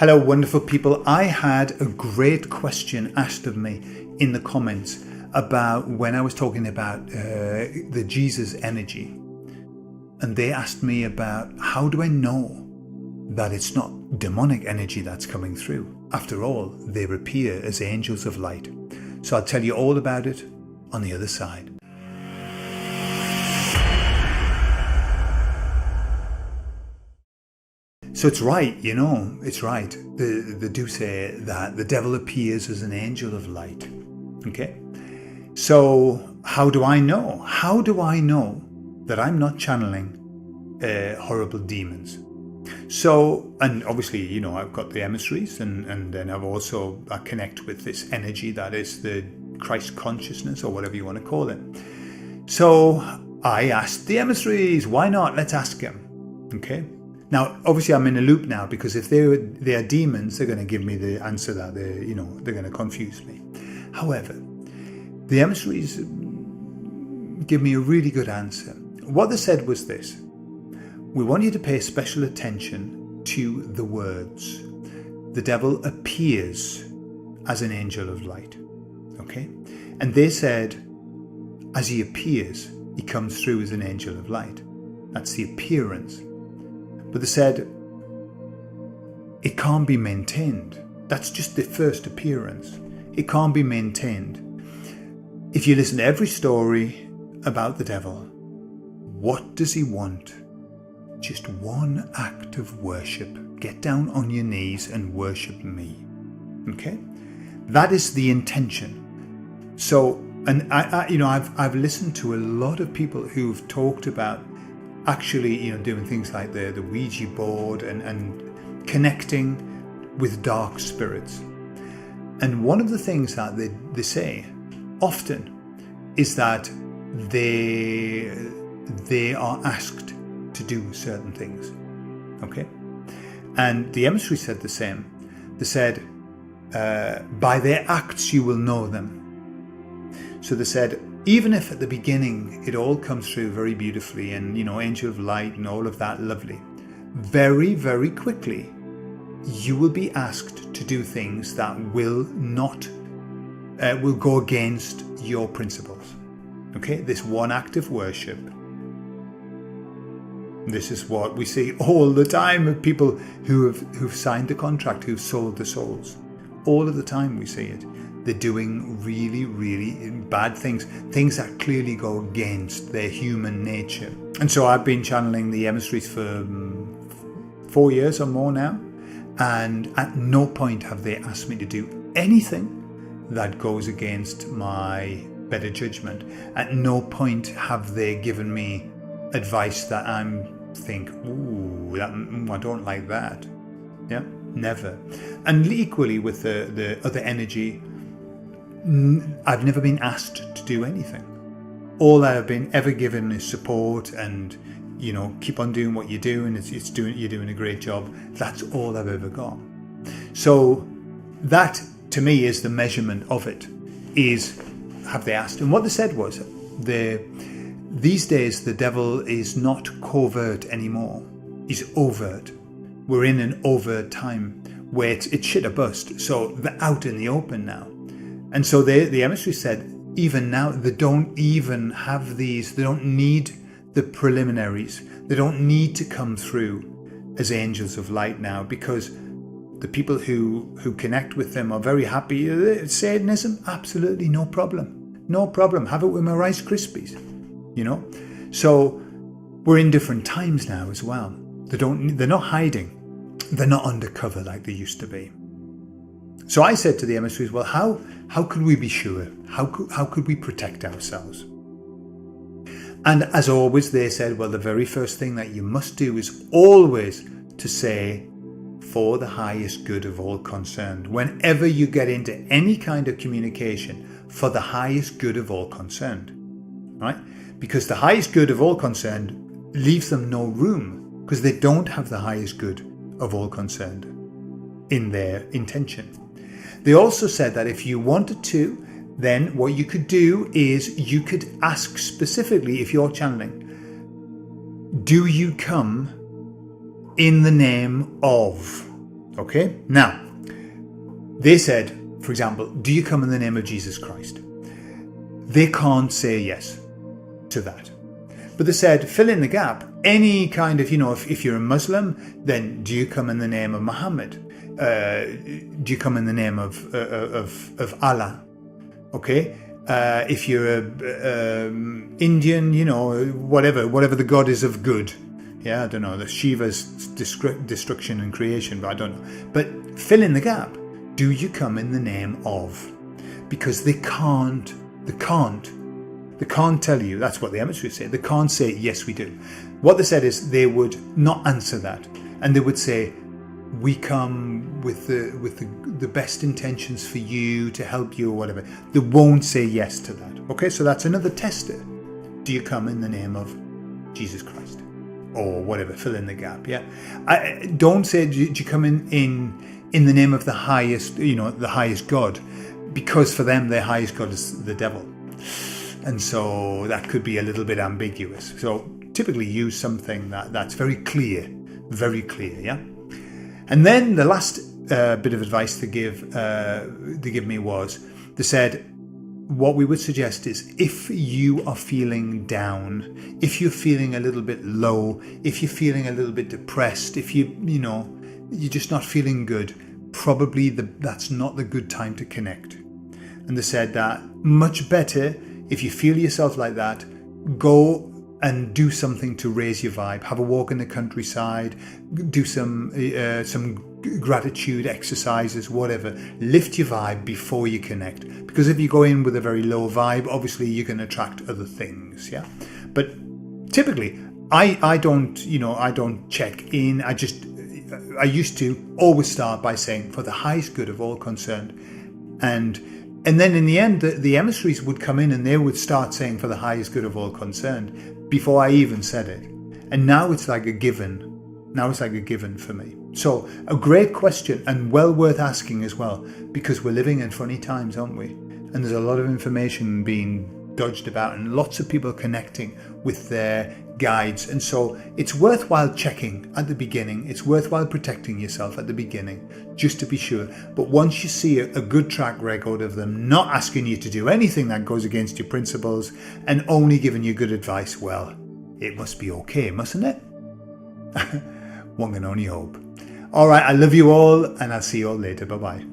Hello, wonderful people. I had a great question asked of me in the comments about when I was talking about the Jesus energy. And they asked me about how do I know that it's not demonic energy that's coming through? After all, they appear as angels of light. So I'll tell you all about it on the other side. So it's right, it's right. They do say that the devil appears as an angel of light. Okay? So how do I know? How do I know that I'm not channeling horrible demons? So, and obviously, I've got the emissaries and then I connect with this energy that is the Christ consciousness or whatever you want to call it. So I asked the emissaries, why not? Let's ask them. Okay? Now, obviously, I'm in a loop now because if they are demons, they're going to give me the answer that they're going to confuse me. However, the emissaries give me a really good answer. What they said was this: we want you to pay special attention to the words. The devil appears as an angel of light. Okay, and they said, as he appears, he comes through as an angel of light. That's the appearance. But they said, it can't be maintained. That's just the first appearance. It can't be maintained. If you listen to every story about the devil, what does he want? Just one act of worship. Get down on your knees and worship me. Okay? That is the intention. So, and I've listened to a lot of people who've talked about actually, doing things like the Ouija board and connecting with dark spirits. And one of the things that they say often is that they are asked to do certain things. Okay? And the emissary said the same. They said, by their acts you will know them. So they said, even if at the beginning it all comes through very beautifully and, angel of light and all of that lovely, very, very quickly you will be asked to do things that will go against your principles. Okay, this one act of worship. This is what we see all the time of people who've signed the contract, who've sold the souls. All of the time we see it. They're doing really, really bad things that clearly go against their human nature. And so I've been channeling the emissaries for 4 years or more now, and at no point have they asked me to do anything that goes against my better judgment. At no point have they given me advice that I don't like that. Yeah, never. And equally with the other energy, I've never been asked to do anything. All I've been ever given is support and, keep on doing what you're doing. You're doing a great job. That's all I've ever got. So that to me is the measurement of it, is have they asked? And what they said was these days the devil is not covert anymore. He's overt. We're in an overt time where it's shit or bust. So they're out in the open now. And so the emissary said, even now, they don't even have these, they don't need the preliminaries. They don't need to come through as angels of light now, because the people who connect with them are very happy. Satanism, absolutely no problem. No problem. Have it with my Rice Krispies, So we're in different times now as well. They're not hiding. They're not undercover like they used to be. So I said to the emissaries, well, how could we be sure? How could we protect ourselves? And as always, they said, well, the very first thing that you must do is always to say, for the highest good of all concerned. Whenever you get into any kind of communication, for the highest good of all concerned. Right? Because the highest good of all concerned leaves them no room, because they don't have the highest good of all concerned in their intention. They also said that if you wanted to, then what you could do is you could ask specifically, if you're channeling, do you come in the name of Okay? Now, they said, for example, do you come in the name of Jesus Christ? They can't say yes to that. But they said, fill in the gap. Any kind of, if you're a Muslim, then do you come in the name of Muhammad? Do you come in the name of Allah? Okay? If you're a Indian, whatever the god is of good. Yeah, I don't know, the Shiva's destruction and creation, but I don't know. But fill in the gap. Do you come in the name of? Because they can't tell you. That's what the emissaries say. They can't say, yes, we do. What they said is they would not answer that. And they would say, we come with the best intentions for you, to help you or whatever. They won't say yes to that. Okay, so that's another tester. Do you come in the name of Jesus Christ? Or whatever, fill in the gap, yeah? Don't say, do you come in the name of the highest, the highest God? Because for them, their highest God is the devil. And so that could be a little bit ambiguous. So typically use something that's very clear, yeah? And then the last bit of advice they give me was, they said, what we would suggest is, if you are feeling down, if you're feeling a little bit low, if you're feeling a little bit depressed, if you're just not feeling good, probably that's not the good time to connect. And they said that much better, if you feel yourself like that, go and do something to raise your vibe. Have a walk in the countryside, do some gratitude exercises, whatever. Lift your vibe before you connect. Because if you go in with a very low vibe, obviously you can attract other things, yeah? But typically, I don't check in. I used to always start by saying, for the highest good of all concerned. And then in the end, the emissaries would come in and they would start saying, for the highest good of all concerned, before I even said it. And now it's like a given. Now it's like a given for me. So a great question, and well worth asking as well, because we're living in funny times, aren't we? And there's a lot of information being dodged about and lots of people connecting with their guides. And so it's worthwhile checking at the beginning. It's worthwhile protecting yourself at the beginning, just to be sure. But once you see a good track record of them not asking you to do anything that goes against your principles and only giving you good advice, well, it must be okay, mustn't it? One can only hope. All right, I love you all, and I'll see you all later. Bye-bye.